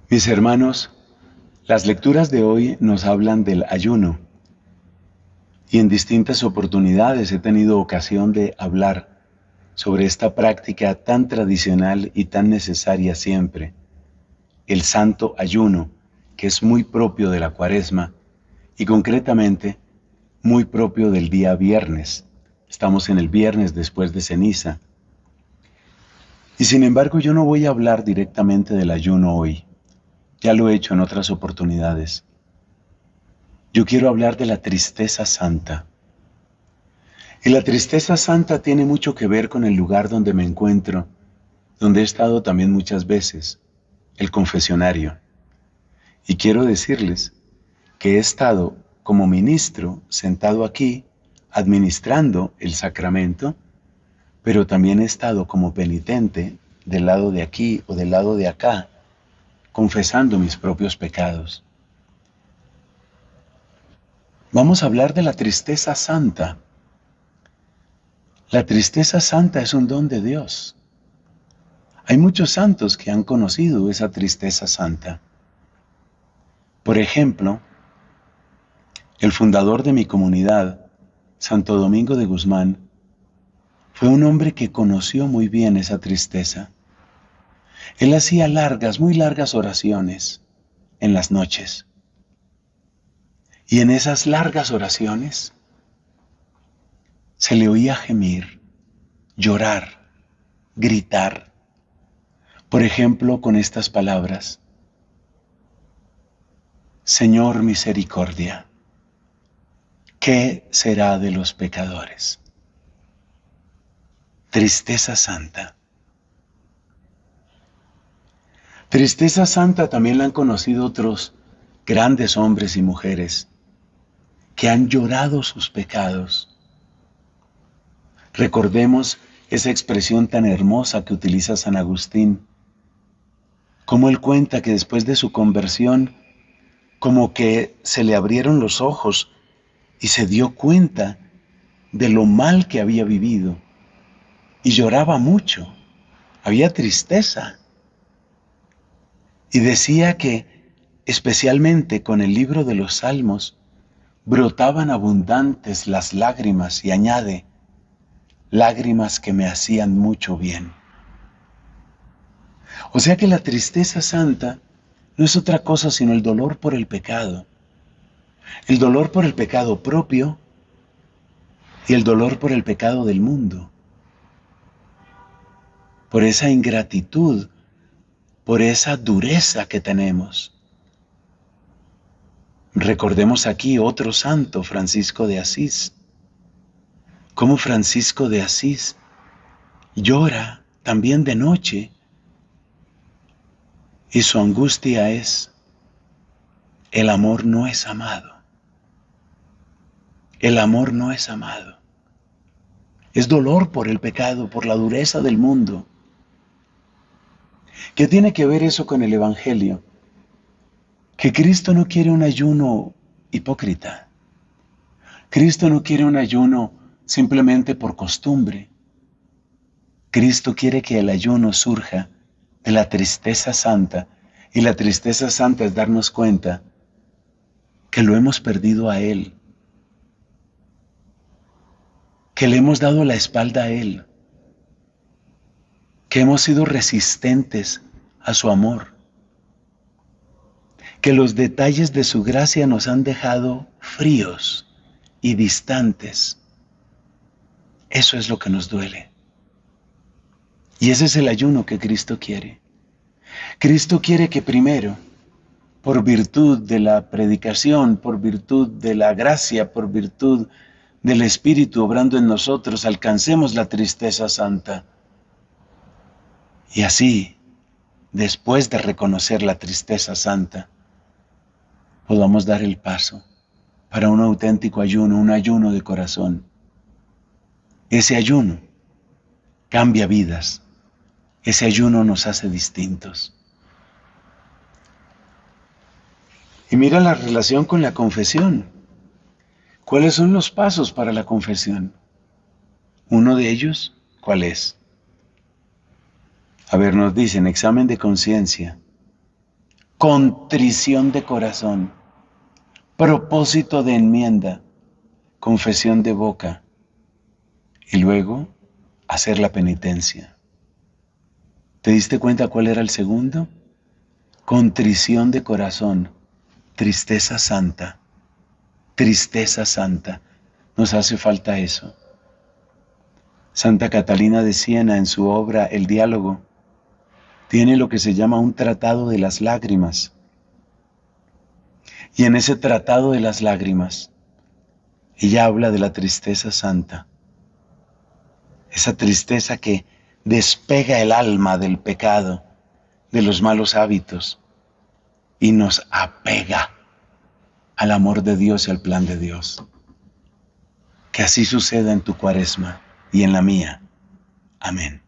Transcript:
Mis hermanos, las lecturas de hoy nos hablan del ayuno y en distintas oportunidades he tenido ocasión de hablar sobre esta práctica tan tradicional y tan necesaria siempre, el santo ayuno, que es muy propio de la Cuaresma y concretamente muy propio del día viernes. Estamos en el viernes después de ceniza. Y sin embargo yo no voy a hablar directamente del ayuno hoy. Ya lo he hecho en otras oportunidades. Yo quiero hablar de la tristeza santa. Y la tristeza santa tiene mucho que ver con el lugar donde me encuentro, donde he estado también muchas veces, el confesionario. Y quiero decirles que he estado como ministro sentado aquí, administrando el sacramento, pero también he estado como penitente del lado de aquí o del lado de acá, confesando mis propios pecados. Vamos a hablar de la tristeza santa. La tristeza santa es un don de Dios. Hay muchos santos que han conocido esa tristeza santa. Por ejemplo, el fundador de mi comunidad, Santo Domingo de Guzmán, fue un hombre que conoció muy bien esa tristeza. Él hacía largas, muy largas oraciones en las noches. Y en esas largas oraciones se le oía gemir, llorar, gritar. Por ejemplo, con estas palabras: Señor misericordia, ¿qué será de los pecadores? Tristeza santa. Tristeza santa también la han conocido otros grandes hombres y mujeres que han llorado sus pecados. Recordemos esa expresión tan hermosa que utiliza San Agustín, como él cuenta que después de su conversión, como que se le abrieron los ojos y se dio cuenta de lo mal que había vivido y lloraba mucho, había tristeza. Y decía que especialmente con el libro de los Salmos brotaban abundantes las lágrimas y añade, lágrimas que me hacían mucho bien. O sea que la tristeza santa no es otra cosa sino el dolor por el pecado propio y el dolor por el pecado del mundo, por esa ingratitud, por esa dureza que tenemos. Recordemos aquí otro santo, Francisco de Asís. Cómo Francisco de Asís llora también de noche y su angustia es: el amor no es amado. El amor no es amado. Es dolor por el pecado, por la dureza del mundo. ¿Qué tiene que ver eso con el Evangelio? Que Cristo no quiere un ayuno hipócrita. Cristo no quiere un ayuno simplemente por costumbre. Cristo quiere que el ayuno surja de la tristeza santa, y la tristeza santa es darnos cuenta que lo hemos perdido a Él, que le hemos dado la espalda a Él, que hemos sido resistentes a su amor, que los detalles de su gracia nos han dejado fríos y distantes. Eso es lo que nos duele. Y ese es el ayuno que Cristo quiere. Cristo quiere que primero, por virtud de la predicación, por virtud de la gracia, por virtud del Espíritu obrando en nosotros, alcancemos la tristeza santa. Y así, después de reconocer la tristeza santa, podamos dar el paso para un auténtico ayuno, un ayuno de corazón. Ese ayuno cambia vidas. Ese ayuno nos hace distintos. Y mira la relación con la confesión. ¿Cuáles son los pasos para la confesión? Uno de ellos, ¿cuál es? A ver, nos dicen, examen de conciencia. contrición de corazón, propósito de enmienda, confesión de boca y luego hacer la penitencia. ¿Te diste cuenta cuál era el segundo? Contrición de corazón, tristeza santa, tristeza santa. Nos hace falta eso. Santa Catalina de Siena, en su obra El Diálogo, tiene lo que se llama un tratado de las lágrimas. Y en ese tratado de las lágrimas, ella habla de la tristeza santa. Esa tristeza que despega el alma del pecado, de los malos hábitos, y nos apega al amor de Dios y al plan de Dios. Que así suceda en tu Cuaresma y en la mía. Amén.